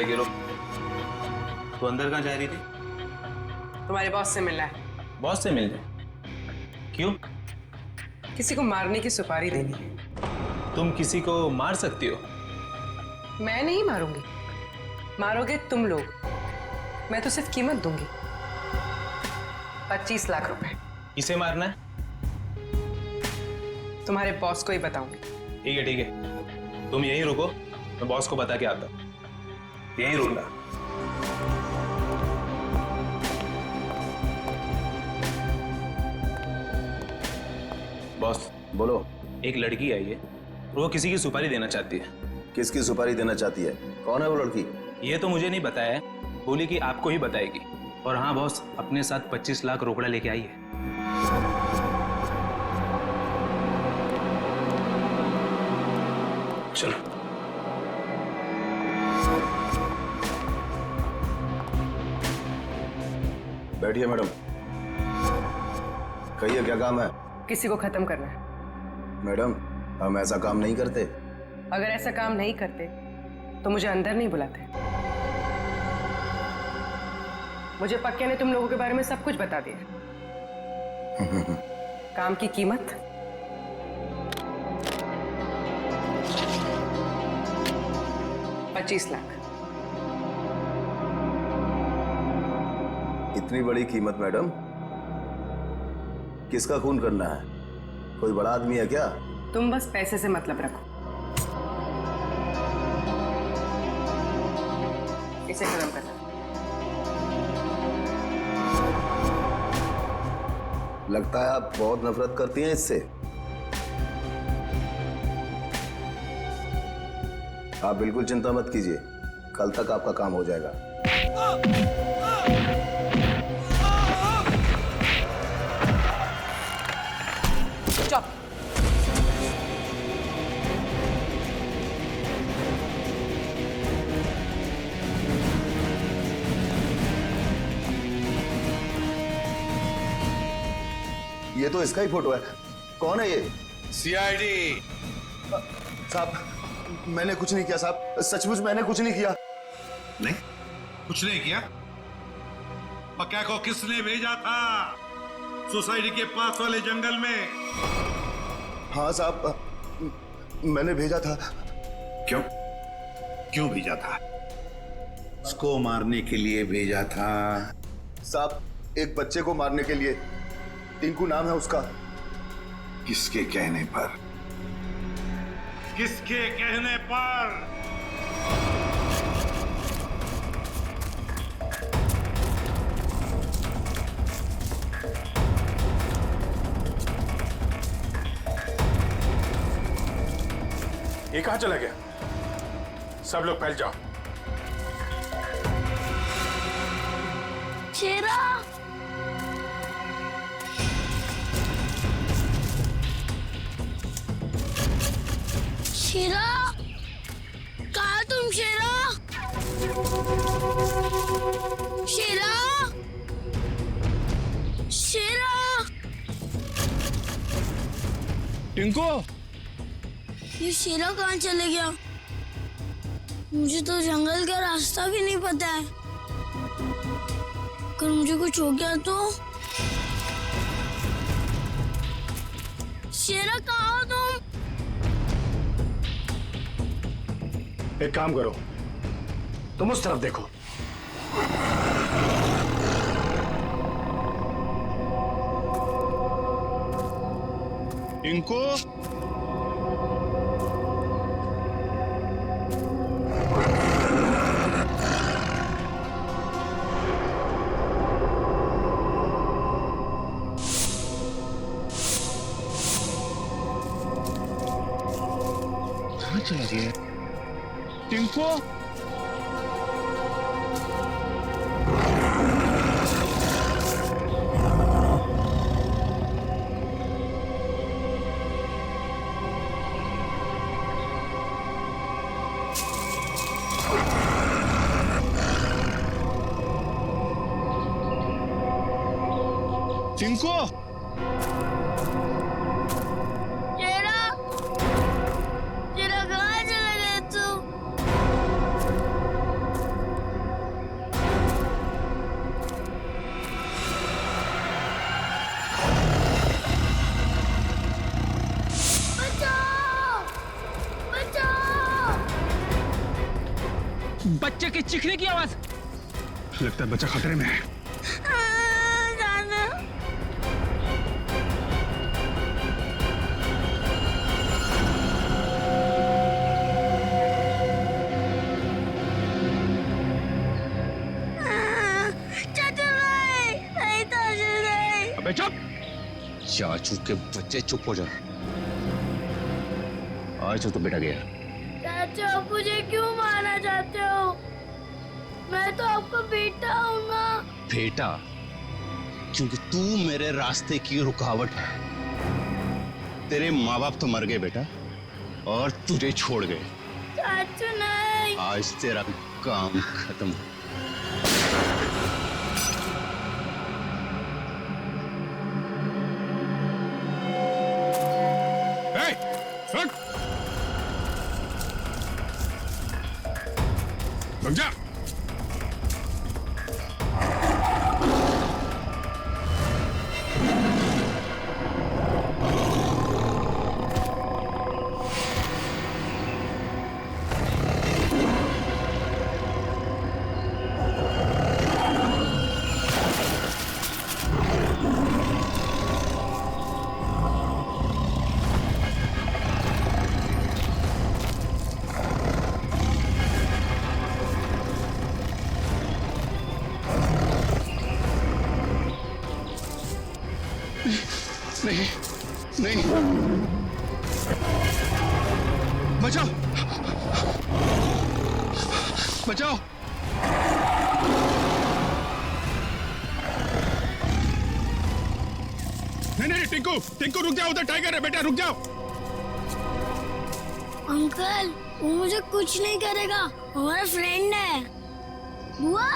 लड़के लोग। तो अंदर कहाँ जा रही थी? तुम्हारे बॉस से मिलना है। बॉस से मिलने? क्यों? किसी को मारने की सुपारी देनी है। तुम किसी को मार सकती हो? मैं नहीं मारूंगी, मारोगे तुम लोग। मैं तो सिर्फ कीमत दूंगी, 25 लाख रुपए। किसे मारना है? तुम्हारे बॉस को ही बताऊंगी। ठीक है ठीक है, तुम यहीं रुको, मैं बॉस को बता के आता हूँ। यहीं रुकना। बॉस बोलो। एक लड़की आई है, वो किसी की सुपारी देना चाहती है। किसकी सुपारी देना चाहती है? कौन है वो लड़की? ये तो मुझे नहीं बताया है, बोली कि आपको ही बताएगी। और हाँ बॉस, अपने साथ 25 लाख रोकड़ा लेके आई है। चलो। बैठिए मैडम। कहिए क्या काम है? किसी को खत्म करना है। मैडम हम ऐसा काम नहीं करते। अगर ऐसा काम नहीं करते तो मुझे अंदर नहीं बुलाते। मुझे पक्के ने तुम लोगों के बारे में सब कुछ बता दिया। काम की कीमत 25 लाख। इतनी बड़ी कीमत मैडम? किसका खून करना है? कोई बड़ा आदमी है क्या? तुम बस पैसे से मतलब रखो। इसे खत्म करना। लगता है आप बहुत नफरत करती हैं इससे। आप बिल्कुल चिंता मत कीजिए, कल तक आपका काम हो जाएगा। चुप। ये तो इसका ही फोटो है। कौन है ये? सीआईडी। साहब मैंने कुछ नहीं किया साहब, सचमुच मैंने कुछ नहीं किया। नहीं कुछ नहीं किया? पक्का को किसने भेजा था सोसाइटी के पास वाले जंगल में? हाँ साहब मैंने भेजा था। क्यों क्यों भेजा था? उसको मारने के लिए भेजा था? साहब एक बच्चे को मारने के लिए। टिंकू नाम है उसका। किसके कहने पर? किसके कहने पर? ये कहां चला गया? सब लोग फैल जाओ। शेरा, शेरा, कहा तुम? शेरा, शेरा, शेरा। टिंकू, ये शेरा कहाँ चले गया? मुझे तो जंगल का रास्ता भी नहीं पता है। अगर मुझे कुछ हो गया तो? शेरा कहाँ हो तुम? एक काम करो, तुम उस तरफ देखो। टिंकू, चला गया? टिंकू, टिंकू, शेरा कहाँ चले गए तुम? बच्चे के चीखने की आवाज। लगता है बच्चा खतरे में है। दादा चाचू नहीं चाचू नहीं। अबे चुप। चाचू के बच्चे चुप हो जाओ। आज तो बेटा गया। चाचू आप मुझे क्यों मारना चाहते हो? मैं तो आपका बेटा हूँ ना। बेटा, क्योंकि तू मेरे रास्ते की रुकावट है। तेरे माँ बाप तो मर गए बेटा, और तुझे छोड़ गए। चाचू नहीं। आज तेरा काम खत्म। रुक जा। नहीं नहीं, बचाओ बचाओ। नहीं, टिंकू टिंकू रुक जाओ, उधर टाइगर है बेटा, रुक जाओ। अंकल वो मुझे कुछ नहीं करेगा, हमारा फ्रेंड है। बुआ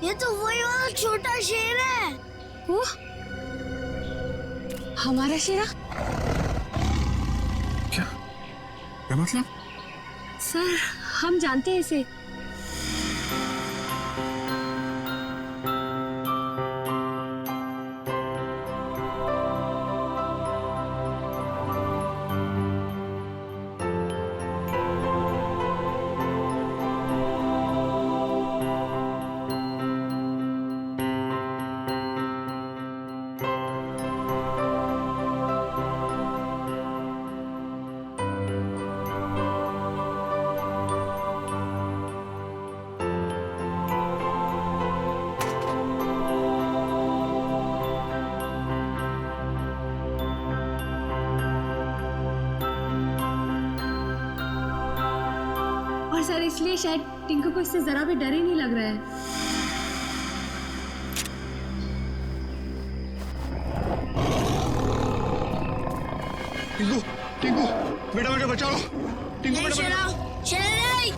ये तो वही वाला छोटा शेर है। वो हमारा शेरा? क्या मतलब? सर हम जानते हैं इसे। और सर इसलिए शायद टिंकू को इससे जरा भी डर ही नहीं लग रहा है। टिंकू टिंकू बेटा बेटा बचाओ। टिंकू बेटा शेरा शेरा नहीं,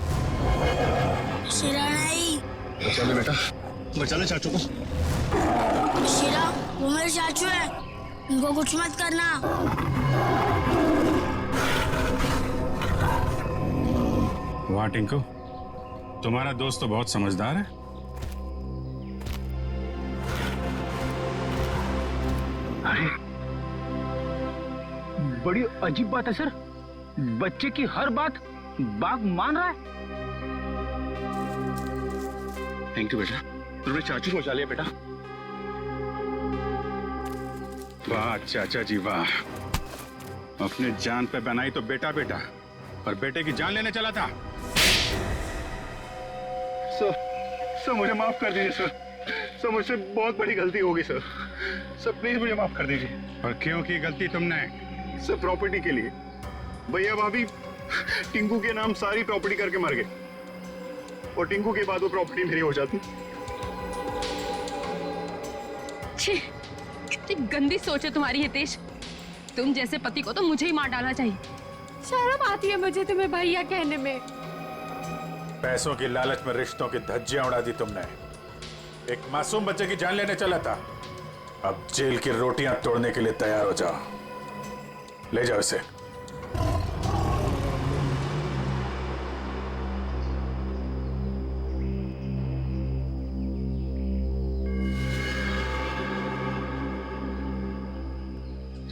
शेरा नहीं। बचा ले बेटा, बचा ले चाचू को। शेरा वो मेरे चाचू है, उनको कुछ मत करना। वाह टिंकू, तुम्हारा दोस्त तो बहुत समझदार है। अरे बड़ी अजीब बात है सर, बच्चे की हर बात बाघ मान रहा है। थैंक यू बेटा, तुमने चाचू को बचा लिया बेटा। वाह चाचा जी वाह, अपने जान पे बनाई तो बेटा बेटा, और बेटे की जान लेने चला था। सर मुझे माफ कर दीजिए सर। सर मुझसे बहुत बड़ी गलती हो गई सर। सर प्लीज मुझे माफ कर दीजिए। और क्यों की गलती तुमने? सर प्रॉपर्टी के लिए। भैया भाभी टिंकू के नाम सारी प्रॉपर्टी करके मर गए, और टिंकू के बाद वो प्रॉपर्टी मेरी हो जाती। छी, कितनी गंदी सोच है तुम्हारी हितेश। तुम जैसे पति को तो मुझे ही मार डालना चाहिए। शर्म आती है मुझे तुम्हें भैया कहने में। पैसों की लालच में रिश्तों की धज्जियां उड़ा दी तुमने। एक मासूम बच्चे की जान लेने चला था, अब जेल की रोटियां तोड़ने के लिए तैयार हो जाओ। ले जाओ इसे।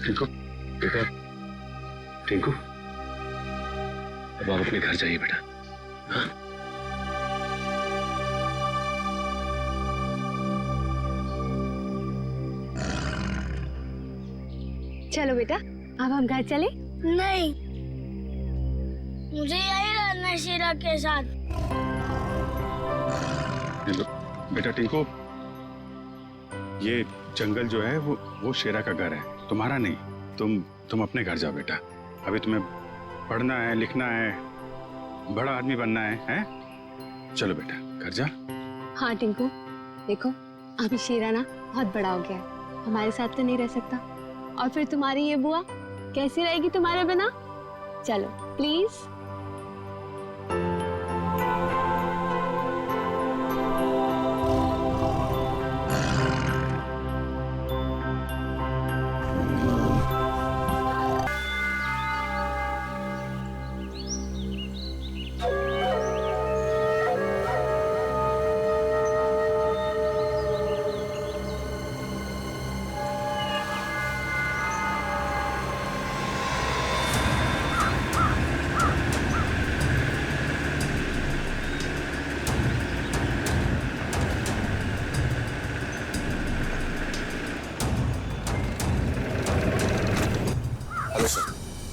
टिंकू बेटा, टिंकू अब आप अपने घर जाइए बेटा। हाँ? चलो बेटा, अब हम घर चले। नहीं, मुझे यही रहना है शीरा के साथ। बेटा टिंकू, ये जंगल जो है वो शेरा का घर है, तुम्हारा नहीं। तुम अपने घर जाओ बेटा। अभी तुम्हें पढ़ना है, लिखना है, बड़ा आदमी बनना है, हैं? चलो बेटा घर जा। हाँ टिंकू, देखो अभी शीरा ना बहुत बड़ा हो गया है, हमारे साथ तो नहीं रह सकता, और फिर तुम्हारी ये बुआ कैसी रहेगी तुम्हारे बिना। चलो प्लीज।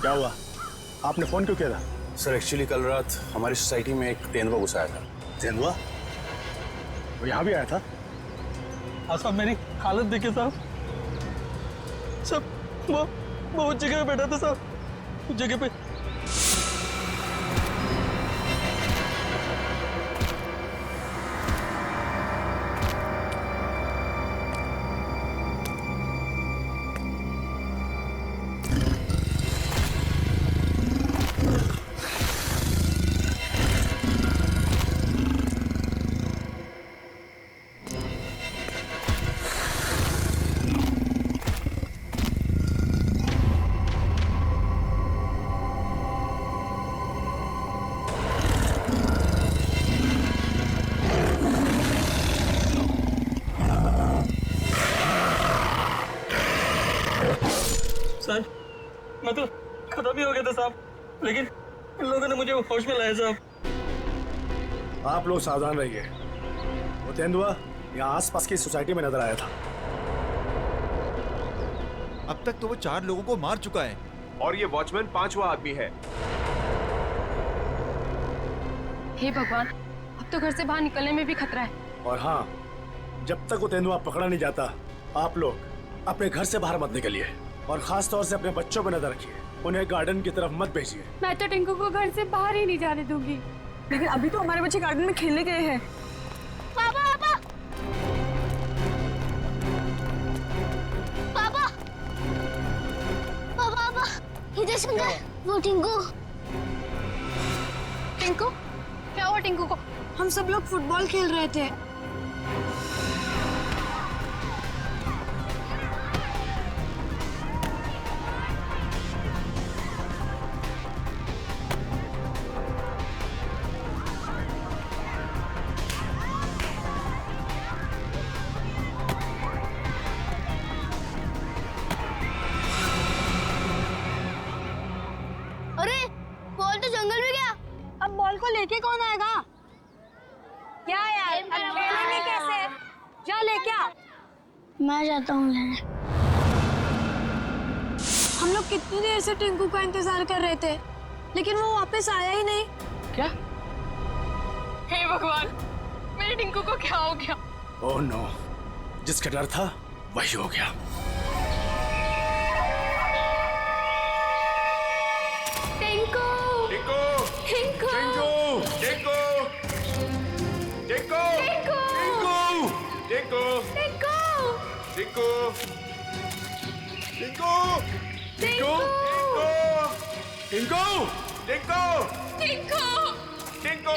क्या हुआ? आपने फोन क्यों किया था? सर एक्चुअली कल रात हमारी सोसाइटी में एक तेंदुआ घुस आया था। तेंदुआ? वो यहाँ भी आया था? साहब मेरी हालत देखिए साहब। वो उस जगह पे बैठा था साहब, उस जगह पे। साहब मैं तो खत्म ही हो गया था साहब, लेकिन इन लोगों ने मुझे होश में लाया साहब। आप लोग सावधान रहिए। वो तेंदुआ यहाँ आसपास की सोसाइटी में नजर आया था। अब तक तो वो 4 लोगों को मार चुका है और ये वॉचमैन 5वां आदमी है। हे भगवान, अब तो घर से बाहर निकलने में भी खतरा है। और हाँ, जब तक वो तेंदुआ पकड़ा नहीं जाता, आप लोग अपने घर से बाहर मत निकलिए, और खास तौर से अपने बच्चों पर नजर रखिए। उन्हें गार्डन की तरफ मत भेजिए। मैं तो टिंकू को घर से बाहर ही नहीं जाने दूंगी। लेकिन अभी तो हमारे बच्चे गार्डन में खेलने गए हैं। पापा पापा पापा पापा पापा इधर सुन, वो टिंकू। टिंकू? क्या हुआ टिंकू को? हम सब लोग फुटबॉल खेल रहे थे। अरे बॉल तो जंगल में गया, अब बॉल को लेके कौन आएगा? क्या यार, अब खेलेंगे कैसे? जा लेके आ। मैं जाता हूँ लेने। हम लोग कितनी देर से टिंकू का इंतजार कर रहे थे, लेकिन वो वापस आया ही नहीं। क्या? हे भगवान, मेरे टिंकू को क्या हो गया? ओह नो, जिसका डर था वही हो गया। टिंकू! टिंकू! टिंकू! टिंकू! टिंकू! टिंकू! टिंकू! टिंकू! टिंकू! टिंकू! टिंकू! टिंकू! टिंकू! टिंकू!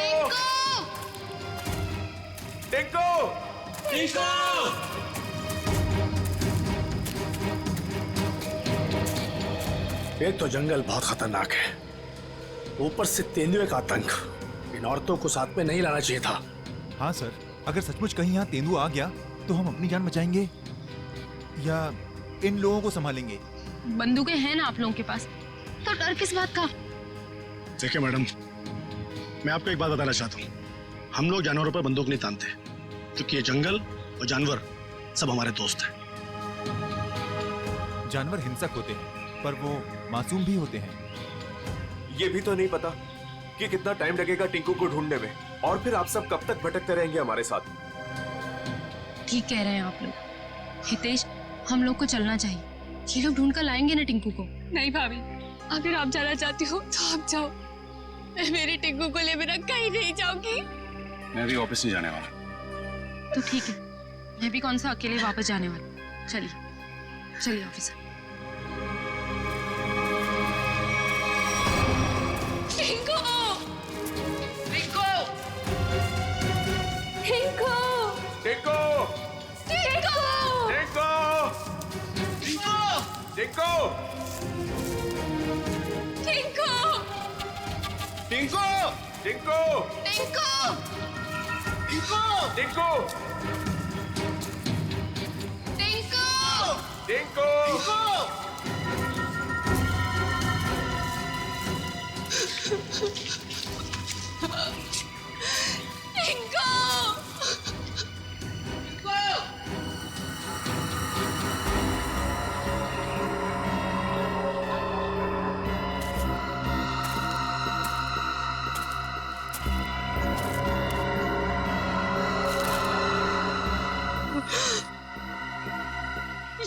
टिंकू! टिंकू! एक तो जंगल बहुत खतरनाक है, ऊपर से तेंदुए का आतंक। इन औरतों को साथ में नहीं लाना चाहिए था। हाँ सर, अगर सचमुच कहीं यहाँ तेंदुआ आ गया तो हम अपनी जान बचाएंगे या इन लोगों को संभालेंगे? बंदूकें हैं ना आप लोगों के पास, तो डर किस बात का? देखिए मैडम, मैं आपको एक बात बताना चाहता हूँ। हम लोग जानवरों पर बंदूक नहीं तानते, क्योंकि ये जंगल और जानवर सब हमारे दोस्त हैं। जानवर हिंसक होते हैं, पर वो मासूम भी होते हैं। ये भी तो नहीं पता कि कितना टाइम लगेगा टिंकू को ढूंढने में, और फिर आप सब कब तक भटकते रहेंगे हमारे साथ। ठीक कह रहे हैं आप लोग। हितेश, हम लोग को चलना चाहिए। ये लोग ढूंढ कर लाएंगे ना टिंकू को। नहीं भाभी, अगर आप जाना चाहती हो तो आप जाओ। मैं मेरी टिंकू को ले बिना कहीं नहीं जाऊंगी। मैं भी ऑफिस नहीं जाने वाला। तो ठीक है, मैं भी कौन सा अकेले वापस जाने वाली। चलिए चलिए ऑफिस। टिंकू! टिंकू! टिंकू! टिंकू! टिंकू! टिंकू! टिंकू! टिंकू! टिंकू! टिंकू! टिंकू! टिंकू! टिंकू! टिंकू! टिंकू!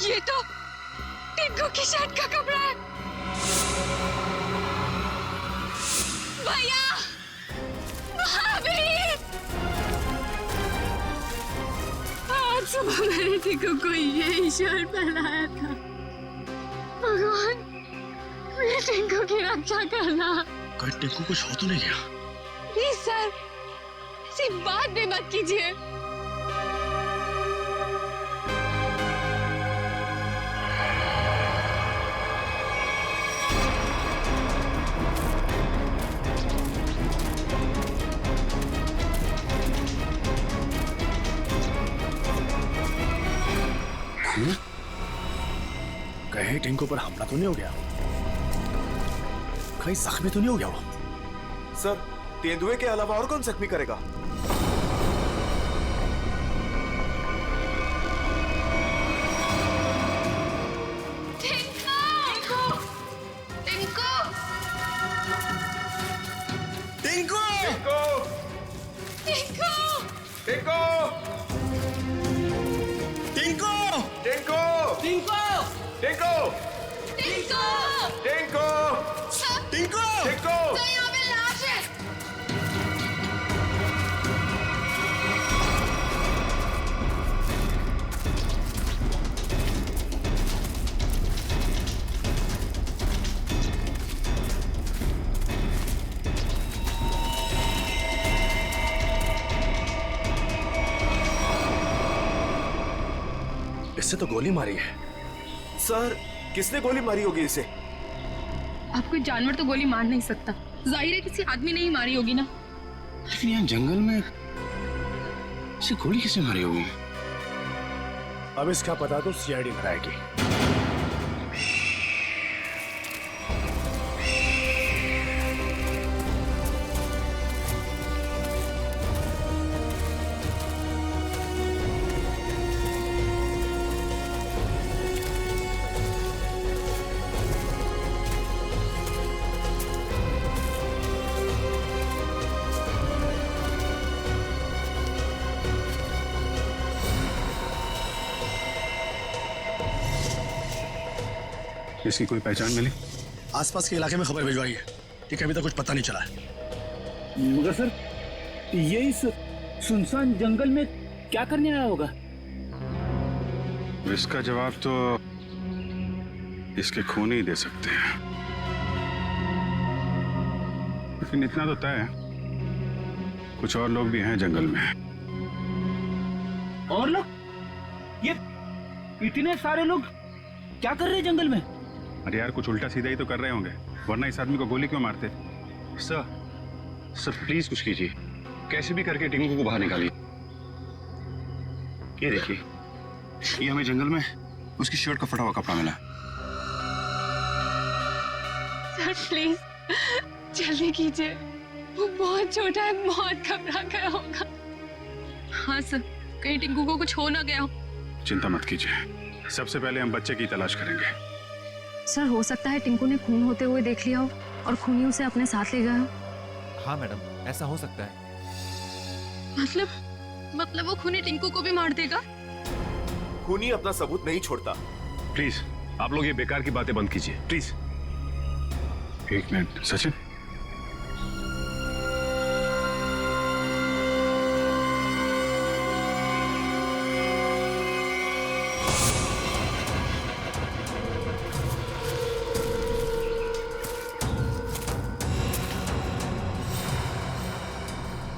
ये तो टिंकू की शर्ट का कपड़ा है। भैया! भाभी! आज सुबह मैंने टिंकू को यही शर्ट पहनाया था। भगवान, मेरे टिंकू की रक्षा करना। कहीं टिंकू कुछ हो तो नहीं गया? प्लीज सर, ऐसी बात भी मत कीजिए। कहीं टिंकू पर हमला तो नहीं हो गया? कहीं जख्मी तो नहीं हो गया वो? सर, तेंदुए के अलावा और कौन जख्मी करेगा? टिंकू! टिंकू! टिंकू! टिंकू! टिंकू! टिंकू! टिंकू! टिंकू! टिंकू! टिंकू! टिंकू! टिंकू! टिंकू! टिंकू! तो यहाँ पे लाश है। इससे तो गोली मारी है। सर, किसने गोली मारी होगी इसे? अब कोई जानवर तो गोली मार नहीं सकता। जाहिर है किसी आदमी ने ही मारी होगी ना। लेकिन यहाँ जंगल में इसे गोली किसने मारी होगी? अब इसका पता तो सीआईडी कराएगी। इसकी कोई पहचान मिली? आसपास के इलाके में खबर भिजवाई है, ठीक है? अभी तक कुछ पता नहीं चला है। मगर सर, ये इस सुनसान जंगल में क्या करने आया होगा? इसका जवाब तो इसके खून ही दे सकते हैं। लेकिन इतना तो तय है, कुछ और लोग भी हैं जंगल में। और लोग? ये इतने सारे लोग क्या कर रहे हैं जंगल में? अरे यार, कुछ उल्टा सीधा ही तो कर रहे होंगे, वरना इस आदमी को गोली क्यों मारते? सर प्लीज कुछ कीजिए, कैसे भी करके टिंकू को बाहर निकालिए। ये देखिए, ये हमें जंगल में उसकी शर्ट का फटा हुआ कपड़ा मिला। सर प्लीज जल्दी कीजिए, वो बहुत छोटा है, बहुत घबरा गया होगा। हाँ सर, कहीं टिंकू को कुछ हो ना गया हो। चिंता मत कीजिए, सबसे पहले हम बच्चे की तलाश करेंगे। सर हो सकता है टिंकू ने खून होते हुए देख लिया हो और खूनी उसे अपने साथ ले गया हो। हाँ मैडम, ऐसा हो सकता है। मतलब वो खूनी टिंकू को भी मार देगा? खूनी अपना सबूत नहीं छोड़ता। प्लीज आप लोग ये बेकार की बातें बंद कीजिए प्लीज। एक मिनट सचिन,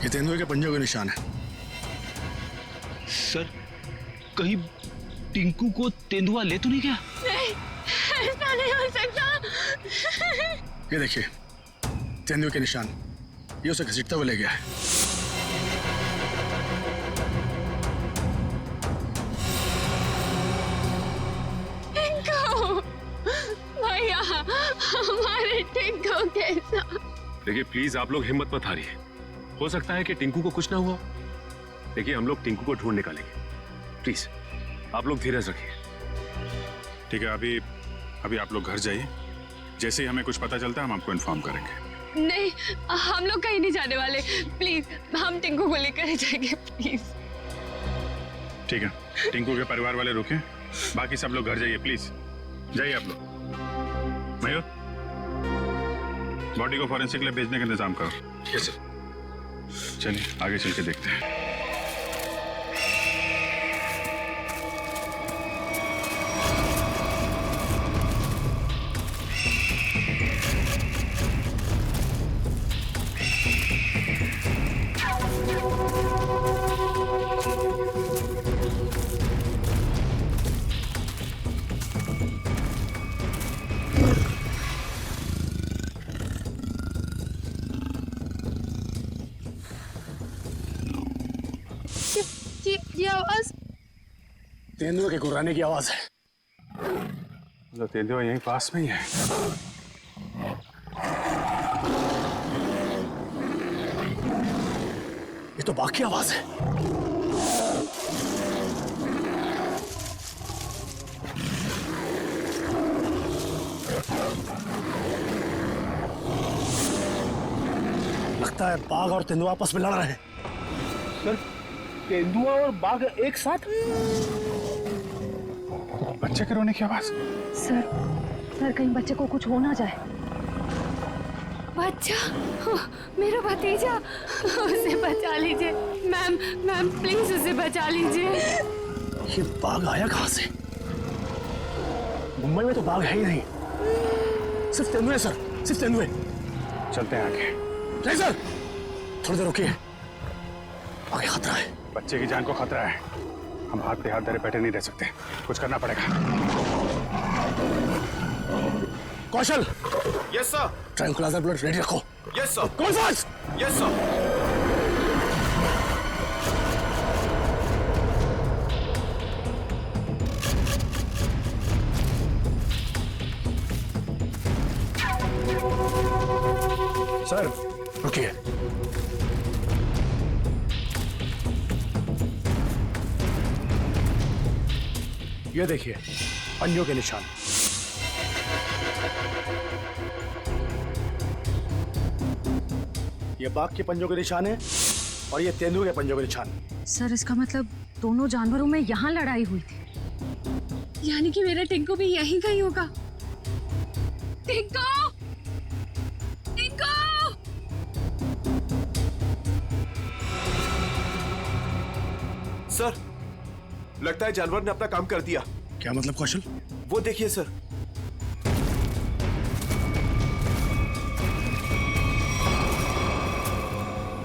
ये तेंदुए के पंजों के निशान है। सर कहीं टिंकू को तेंदुआ ले तो नहीं गया? नहीं, ऐसा नहीं हो सकता। ये देखिए तेंदुए के निशान, ये उसे घसीटता हुआ ले गया है। टिंकू, भैया, हमारे टिंकू कैसा? देखिए प्लीज आप लोग हिम्मत मत हारिए, हो सकता है कि टिंकू को कुछ ना हुआ। देखिए हम लोग टिंकू को ढूंढ निकालेंगे, प्लीज आप लोग धीरज रखिए। ठीक है, अभी आप लोग घर जाइए, जैसे ही हमें कुछ पता चलता है हम आपको इन्फॉर्म करेंगे। नहीं, हम लोग कहीं नहीं जाने वाले। प्लीज, हम टिंकू को लेकर ही जाएंगे, प्लीज। ठीक है, टिंकू के परिवार वाले रुके, बाकी सब लोग घर जाइए प्लीज। जाइए आप लोग। मयूर, बॉडी को फॉरेंसिक लैब भेजने का इंतजाम करो। Yes sir. चलिए आगे चल के देखते हैं। ये आवाज तेंदुए के गुर्राने की आवाज है। तो तेंदुआ यहीं पास में ही है। ये तो बाघ की आवाज है। लगता है बाघ और तेंदुआ आपस में लड़ रहे हैं। सर तेंदुआ और बाघ एक साथ? बच्चे के रोने की आवाज। सर कहीं बच्चे को कुछ हो ना जाए। बच्चा, मेरा भतीजा, उसे बचा लीजिए। मैम प्लीज उसे बचा लीजिए। ये बाघ आया कहां से? मुंबई में तो बाघ है ही नहीं, सिर्फ तेंदुए सर, सिर्फ तेंदुए। चलते हैं आगे। नहीं सर, थोड़ी देर रुकिए, आगे खतरा है। बच्चे की जान को खतरा है, हम हाथ पे हाथ धरे बैठे नहीं रह सकते, कुछ करना पड़ेगा। Kaushal. Yes sir. Tranquilizer blood ready रखो। Yes sir. कौन फास्ट? Yes sir. सर रुकिए। ये देखिए पंजों के निशान। ये बाघ के पंजों के निशान है और ये तेंदुए के पंजों के निशान। सर इसका मतलब दोनों जानवरों में यहाँ लड़ाई हुई थी। यानी कि मेरा टिंकू भी यहीं कहीं होगा। टिंकू! टिंकू! सर लगता है जानवर ने अपना काम कर दिया। क्या मतलब कौशल? वो देखिए सर।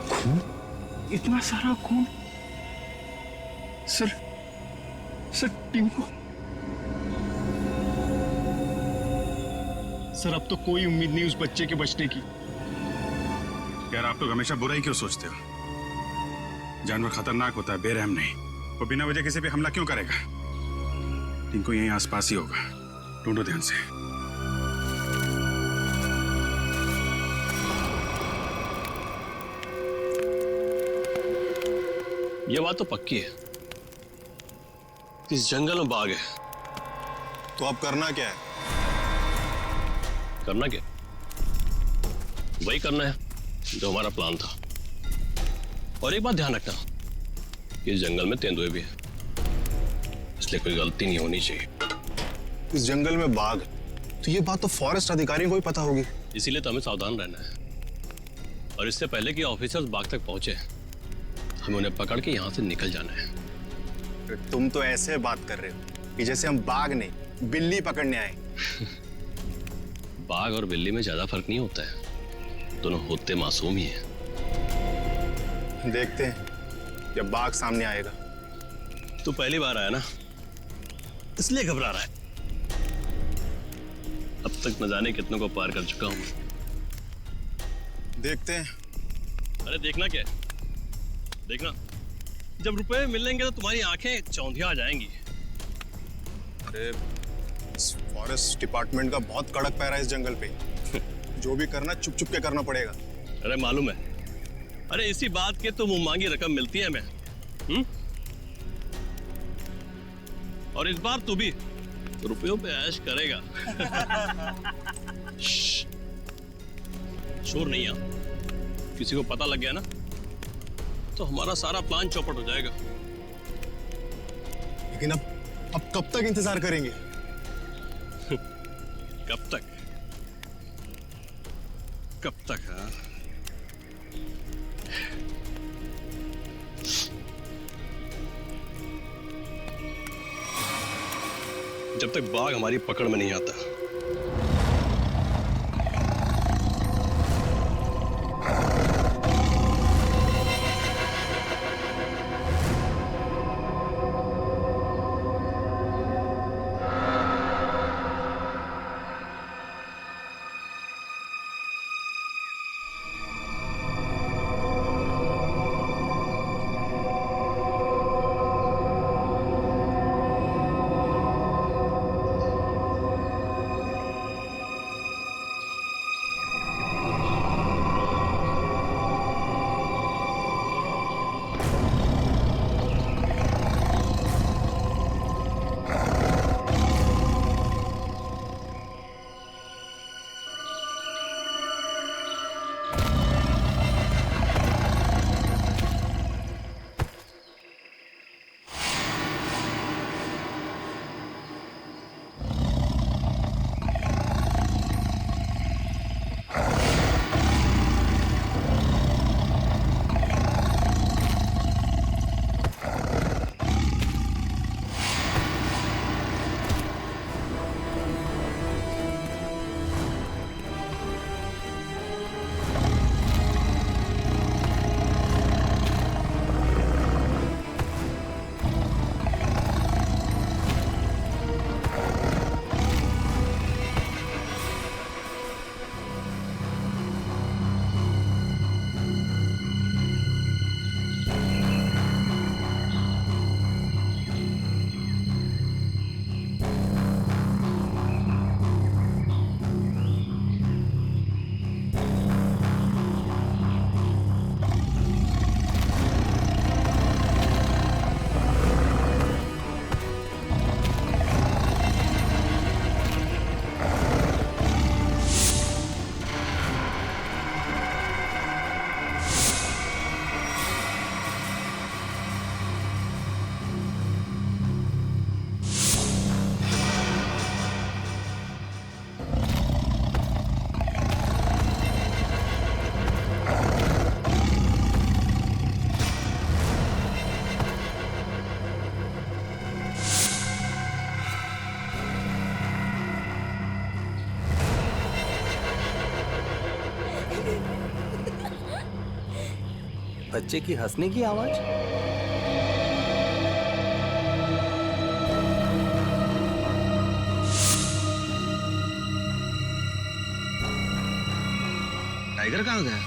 खून, इतना सारा खून। सर टिंकू। सर अब तो कोई उम्मीद नहीं उस बच्चे के बचने की। यार आप लोग हमेशा बुरा ही क्यों सोचते हो? जानवर खतरनाक होता है, बेरहम नहीं। वो बिना वजह किसी पे हमला क्यों करेगा? टिंकू यहीं आसपास ही होगा, ढूंढो ध्यान से। ये बात तो पक्की है, इस जंगल में बाघ है। तो अब करना क्या है? करना क्या? वही करना है जो हमारा प्लान था। और एक बात ध्यान रखना कि इस जंगल में तेंदुए भी है, इसलिए कोई गलती नहीं होनी चाहिए। इस जंगल में बाघ, तो ये बात तो फॉरेस्ट अधिकारियों को ही पता होगी। इसीलिए तो हमें सावधान रहना है। और इससे पहले कि ऑफिसर्स बाघ तक पहुंचे, हमें उन्हें पकड़ के यहाँ से निकल जाना है। तुम तो ऐसे बात कर रहे हो कि जैसे हम बाघ नहीं बिल्ली पकड़ने आए। बाघ और बिल्ली में ज्यादा फर्क नहीं होता है, दोनों होते मासूम ही हैं। देखते हैं जब बाघ सामने आएगा। तू पहली बार आया ना, इसलिए घबरा रहा है। अब तक न जाने कितनों को पार कर चुका हूं। देखते हैं। अरे देखना क्या है? देखना, जब रुपए मिलेंगे तो तुम्हारी आंखें चौंधिया आ जाएंगी। अरे फॉरेस्ट डिपार्टमेंट का बहुत कड़क पैरा है इस जंगल पे। जो भी करना चुप चुप के करना पड़ेगा। अरे मालूम है, अरे इसी बात के तो मुंह मांगी रकम मिलती है हमें। और इस बार तू भी रुपयों पे ऐश करेगा। शोर नहीं है, किसी को पता लग गया ना तो हमारा सारा प्लान चौपट हो जाएगा। लेकिन अब कब तक इंतजार करेंगे? कब तक? कब तक? हाँ, जब तक बाघ हमारी पकड़ में नहीं आता। बच्चे की हंसने की आवाज। टाइगर कहाँ गया?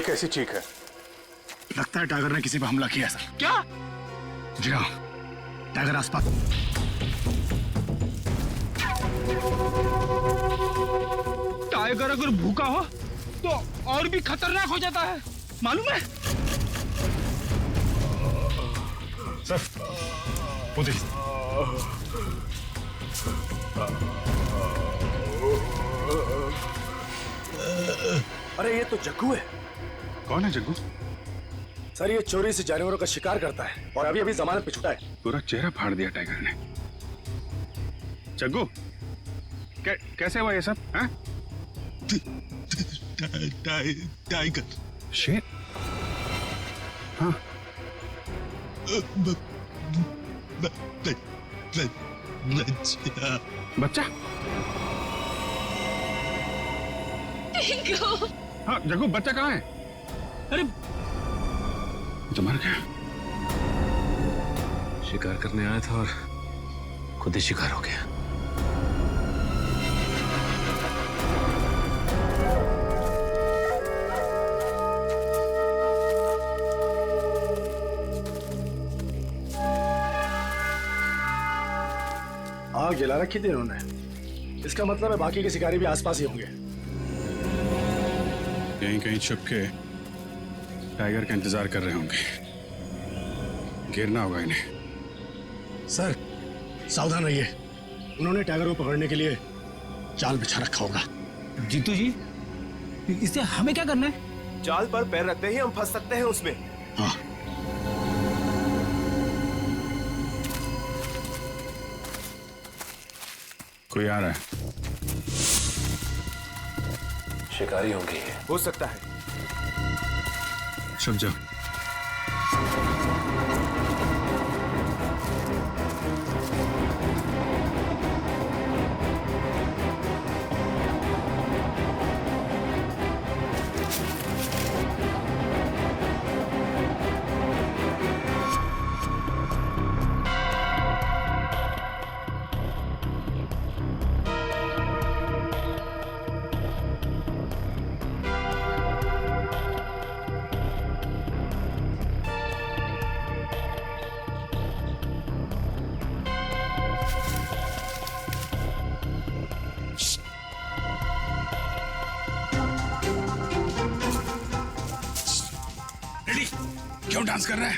ये कैसी चीख है? लगता है टाइगर ने किसी पर हमला किया सर। क्या? जी हाँ, टाइगर आसपास। टाइगर अगर भूखा हो तो और भी खतरनाक हो जाता है, मालूम है? सर वो देखिए। अरे ये तो जग्गू है। कौन है जग्गू? सर ये चोरी से जानवरों का शिकार करता है और अभी अभी जमानत पे छुटा है। पूरा चेहरा फाड़ दिया टाइगर ने। जग्गू कैसे हुआ ये सब? हैं? टाइगर शेर? हाँ। बच्चा? हाँ जग्गू, बच्चा कहाँ है? अरे तो मर गया। शिकार करने आया था और खुद ही शिकार हो गया। आग जला रखी थी इन्होंने। इसका मतलब है बाकी के शिकारी भी आसपास ही होंगे। कहीं कहीं छुप के टाइगर का इंतजार कर रहे होंगे। गिरना होगा इन्हें। सर सावधान रहिए, उन्होंने टाइगर को पकड़ने के लिए जाल बिछा रखा होगा। जीतू जी, इससे हमें क्या करना है? जाल पर पैर रखते ही हम फंस सकते हैं उसमें। हाँ। कोई आ रहा है। शिकारी होंगे। हो सकता है। छुप जाओ। क्यों डांस कर रहा है?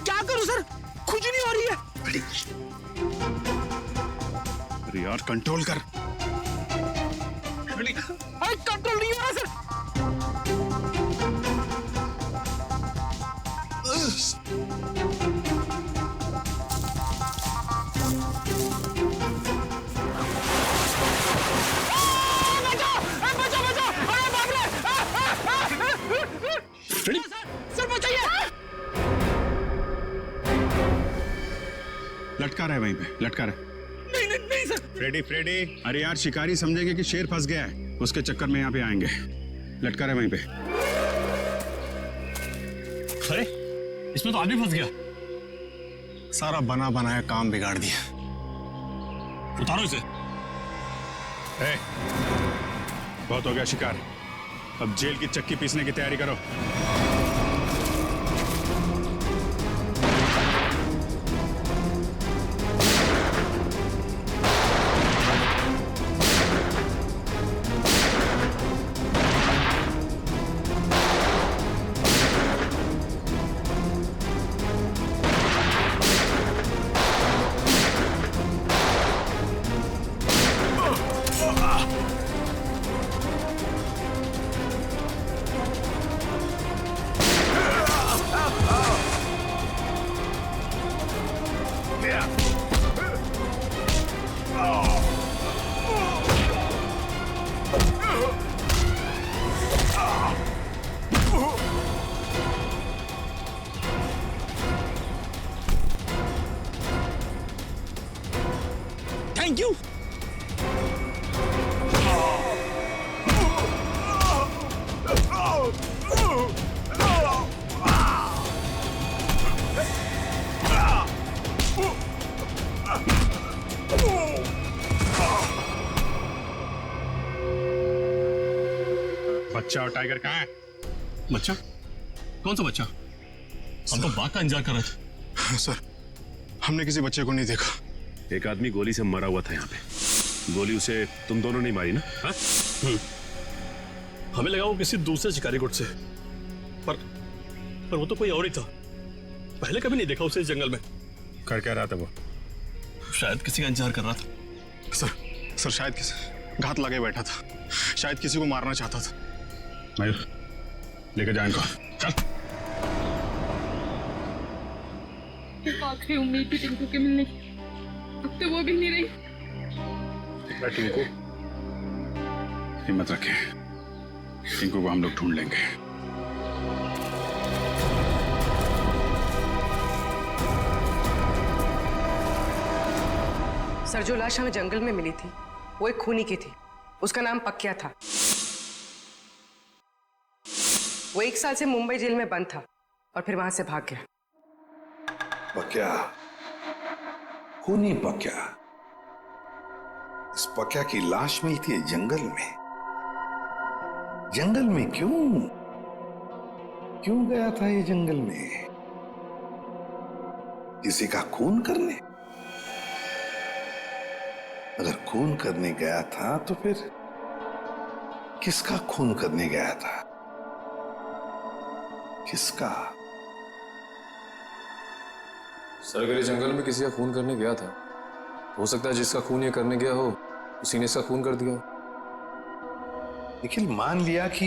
क्या करूं सर, खुद ही नहीं हो रही है। अरे यार कंट्रोल कर। अरे कंट्रोल नहीं हो रहा सर। लटका रहा है वहीं पे, लटका रहा है। नहीं सर। फ्रेडी, अरे यार शिकारी समझेंगे कि शेर फंस गया है, उसके चक्कर में यहाँ पे आएंगे। लटका रहा है वहीं पे। अरे इसमें तो आदमी फंस गया। सारा बना बनाया काम बिगाड़ दिया। उतारो इसे। बहुत हो गया शिकार, अब जेल की चक्की पीसने की तैयारी करो। Thank you. बच्चा और टाइगर कहाँ है? बच्चा? कौन सा बच्चा? हम तो बाघ का इंतजार कर रहे थे। सर, हमने किसी बच्चे को नहीं देखा। एक आदमी गोली से मरा हुआ था यहाँ पे। गोली उसे तुम दोनों ने मारी ना? हाँ? हमें लगा वो किसी दूसरे शिकारी गुट से, पर वो तो कोई और ही था। पहले कभी नहीं देखा उसे इस जंगल में। कर क्या रहा था वो? शायद किसी का इंतजार कर रहा था। सर शायद किसी घात लगे बैठा था, शायद किसी को मारना चाहता था। मयूर, लेकर जाए इनको। चल। आखिरी उम्मीद थी टिंकू के मिलने की, अब तो वो भी नहीं रही। टिंकू, हिम्मत रखे, टिंकू को हम लोग ढूंढ लेंगे। सर, जो लाश हमें जंगल में मिली थी वो एक खूनी की थी। उसका नाम पक्या था। वो 1 साल से मुंबई जेल में बंद था और फिर वहां से भाग गया। पक्या, खूनी पक्या। इस पक्या की लाश मिलती है जंगल में। जंगल में क्यों गया था ये जंगल में? किसी का खून करने? अगर खून करने गया था तो फिर किसका खून करने गया था? किसका? सर, अगर ये जंगल में किसी का खून करने गया था, हो सकता है जिसका खून ये करने गया हो उसी ने इसका खून कर दिया। निखिल, मान लिया कि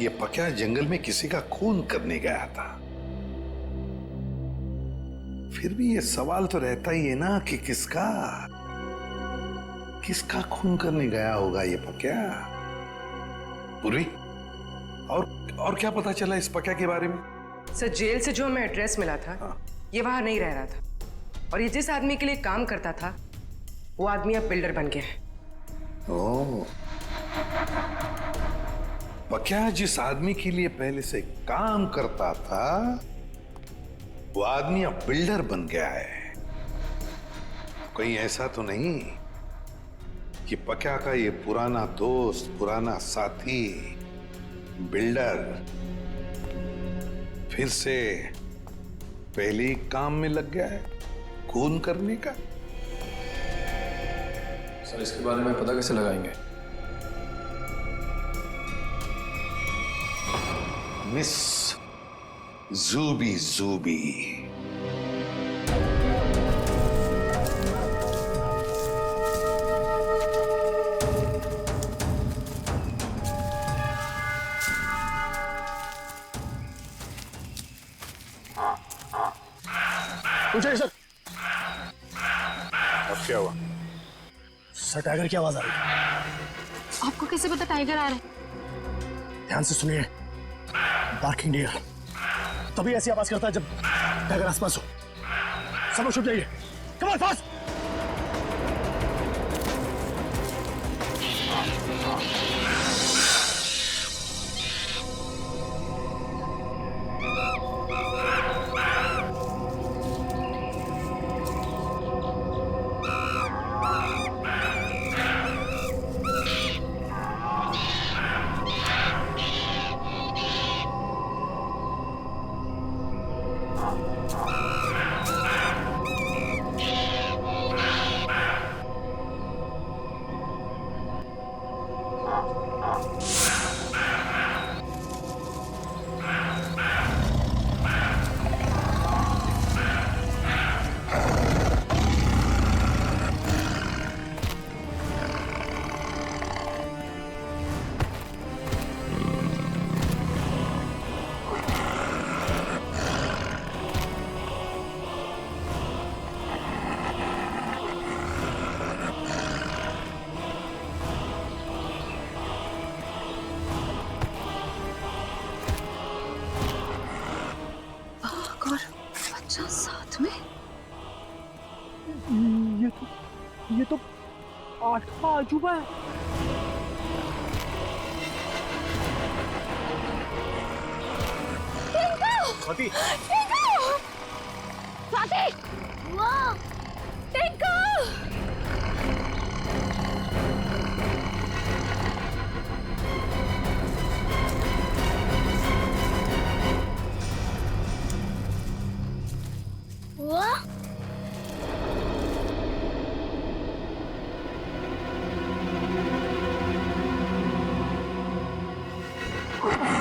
ये पक्या जंगल में किसी का खून करने गया था, फिर भी ये सवाल तो रहता ही है ना कि किसका खून करने गया होगा ये पक्या? पूर्वी, और क्या पता चला इस पक्या के बारे में? सर, जेल से जो हमें एड्रेस मिला था, ये वहां नहीं रह रहा था, और ये जिस आदमी के लिए काम करता था वो आदमी अब बिल्डर बन गया है। ओह, पक्या जिस आदमी के लिए पहले से काम करता था वो आदमी अब बिल्डर बन गया है। कहीं ऐसा तो नहीं कि पक्या का ये पुराना दोस्त, पुराना साथी बिल्डर फिर से पहले ही काम में लग गया है खून करने का? सर, इसके बारे में पता कैसे लगाएंगे? मिस जूबी। पूछिए सर। अब क्या हुआ? सर, टाइगर की आवाज आ रही है। आपको कैसे पता टाइगर आ रहा है? ध्यान से सुनिए। बार्किंग डियर तभी ऐसी आवाज करता है जब टाइगर आसपास हो। सब लोग छुप जाइए। Come on, fast. साथ में? ये तो 8वां अजूबा है। स्वाति! स्वाति! वाह! टिंकू! बुआ Oh,